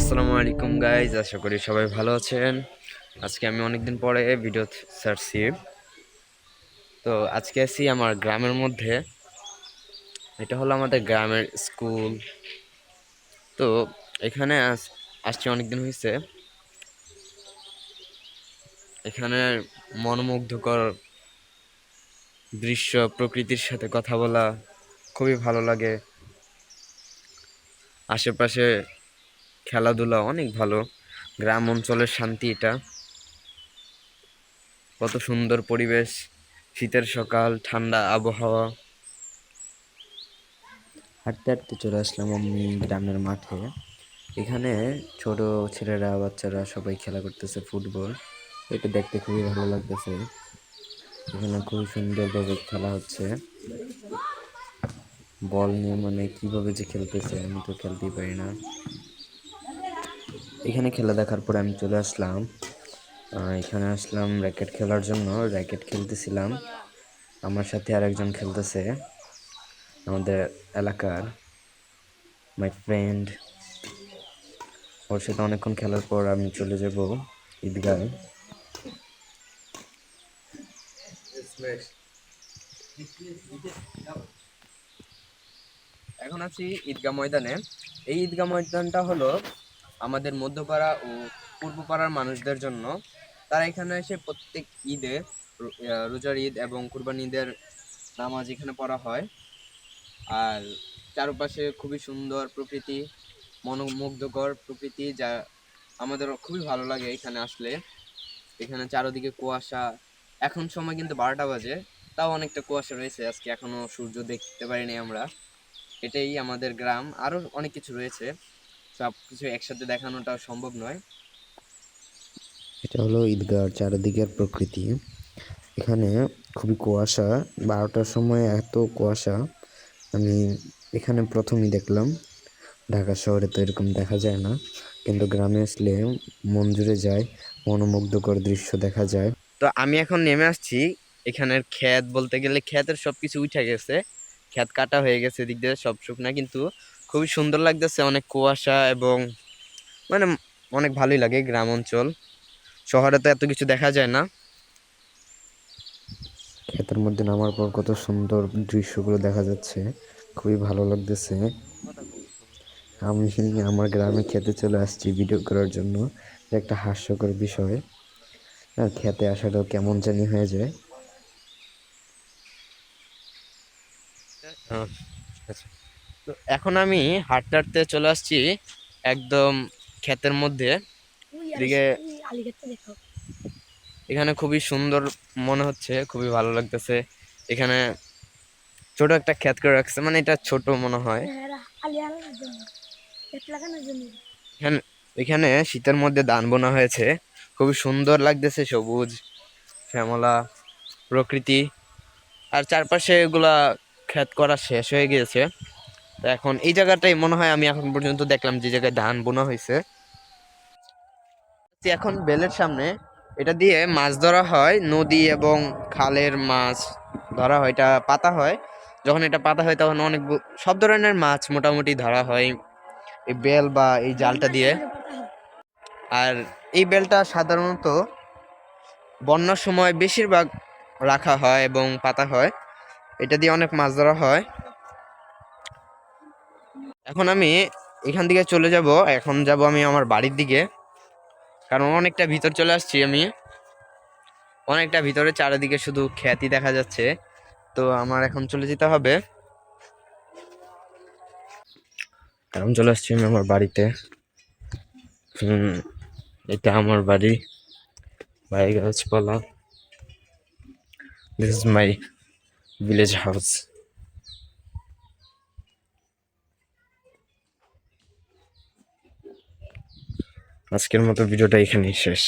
আসসালামু আলাইকুম গাইজ, আশা করি সবাই ভালো আছেন। আজকে আমি অনেকদিন পরে ভিডিও ছাড়ছি। তো আজকে আছি আমার গ্রামের মধ্যে। এটা হলো আমাদের গ্রামের স্কুল। তো এখানে আসছি অনেকদিন হয়েছে। এখানে মনোমুগ্ধকর দৃশ্য, প্রকৃতির সাথে কথা বলা খুবই ভালো লাগে। আশেপাশে খেলাধুলা অনেক ভালো। গ্রাম অঞ্চলের শান্তি এটা। কত সুন্দর পরিবেশ, শীতের সকাল, ঠান্ডা আবহাওয়া। হাঁটতে হাঁটতে চলে আসলাম আমি গ্রামের মাঠে। এখানে ছোট ছেলেরা, বাচ্চারা সবাই খেলা করতেছে ফুটবল। এটা দেখতে খুবই ভালো লাগতেছে। এখানে খুবই সুন্দরভাবে খেলা হচ্ছে। বল নিয়ে মানে কিভাবে যে খেলতেছে, আমি তো খেলতেই পারি না। এখানে খেলা দেখার পরে আমি চলে আসলাম। এখানে আসলাম র্যাকেট খেলার জন্য। র্যাকেট খেলতেছিলাম, আমার সাথে আরেকজন খেলতেছে, আমাদের এলাকার মাই ফ্রেন্ড। ওর সাথে অনেকক্ষণ খেলার পর আমি চলে যাব ঈদগায়। এখন আছি ঈদগাহ ময়দানে। এই ঈদগাহ ময়দানটা হলো আমাদের মধ্যপাড়া ও পূর্বপাড়ার মানুষদের জন্য। তারা এখানে এসে প্রত্যেক ঈদে, রোজার ঈদ এবং কুরবানি ঈদের নামাজ এখানে পড়া হয়। আর চারপাশে খুবই সুন্দর প্রকৃতি, মনোমুগ্ধকর প্রকৃতি, যা আমাদের খুবই ভালো লাগে এখানে আসলে। এখানে চারদিকে কুয়াশা। এখন সময় কিন্তু 12টা বাজে, তাও অনেকটা কুয়াশা রয়েছে আজকে, এখনো সূর্য দেখতে পারিনি আমরা। এটাই আমাদের গ্রাম। আরো অনেক কিছু রয়েছে, সবকিছু একসাথে দেখানোটা সম্ভব নয়। এটা হলো ঈদগাহর চারিদিকের প্রকৃতি। এখানে খুবই কুয়াশা। 12টার সময় এত কুয়াশা আমি এখানে প্রথমই দেখলাম। ঢাকা শহরে তো এরকম দেখা যায় না, কিন্তু গ্রামে আসলে মন জুড়ে যায়, মনোমুগ্ধকর দৃশ্য দেখা যায়। তো আমি এখন নেমে আসছি। এখানের ক্ষেত বলতে গেলে ক্ষেতের সবকিছু উঠে গেছে, ক্ষেত কাটা হয়ে গেছে, এদিক দিয়ে সব শুকনা, কিন্তু খুবই সুন্দর লাগতেছে। অনেক কুয়াশা এবং মানে অনেক ভালোই লাগে গ্রাম অঞ্চল। শহরে তো এত কিছু দেখা যায় না। ক্ষেতের মধ্যে নামার পর কত সুন্দর দৃশ্যগুলো দেখা যাচ্ছে, খুবই ভালো লাগতেছে। আমি আমার গ্রামে খেতে চলে আসছি ভিডিও করার জন্য। একটা হাস্যকর বিষয়, খেতে আসাটাও কেমন জানি হয়ে যায়। আচ্ছা, তো এখন আমি হাঁটতে হাঁটতে চলে আসছি একদম ক্ষেতের মধ্যে। এদিকে এখানে খুবই সুন্দর মনে হচ্ছে, খুবই ভালো লাগতেছে। এখানে ছোট একটা ক্ষেত করে রাখছে, মানে এটা ছোট মনে হয়। এখানে এখানে শীতের মধ্যে ধান বোনা হয়েছে, খুবই সুন্দর লাগতেছে, সবুজ শ্যামলা প্রকৃতি। আর চারপাশে এগুলা ক্ষেত করা শেষ হয়ে গিয়েছে। তো এখন এই জায়গাটাই মনে হয় আমি এখন পর্যন্ত দেখলাম যে জায়গায় ধান বোনা হয়েছে। এখন বেলের সামনে, এটা দিয়ে মাছ ধরা হয়, নদী এবং খালের মাছ ধরা হয়, এটা পাতা হয়। যখন এটা পাতা হয় তখন অনেক সব ধরনের মাছ মোটামুটি ধরা হয় এই বেল বা এই জালটা দিয়ে। আর এই বেলটা সাধারণত বন্যার সময় বেশিরভাগ রাখা হয় এবং পাতা হয়, এটা দিয়ে অনেক মাছ ধরা হয়। এখন আমি এখান থেকে চলে যাব, এখন যাব আমি আমার বাড়ির দিকে, কারণ অনেকটা ভিতর চলে আসছি আমি। অনেকটা ভিতরে, চারিদিকে শুধু খ্যাতি দেখা যাচ্ছে। তো আমার এখন চলে যেতে হবে, কারণ চলে আসছি আমি আমার বাড়িতে। এটা আমার বাড়ি, বাড়ি গাছপালা। This is my village house. আজকের মতো ভিডিওটা এখানেই শেষ।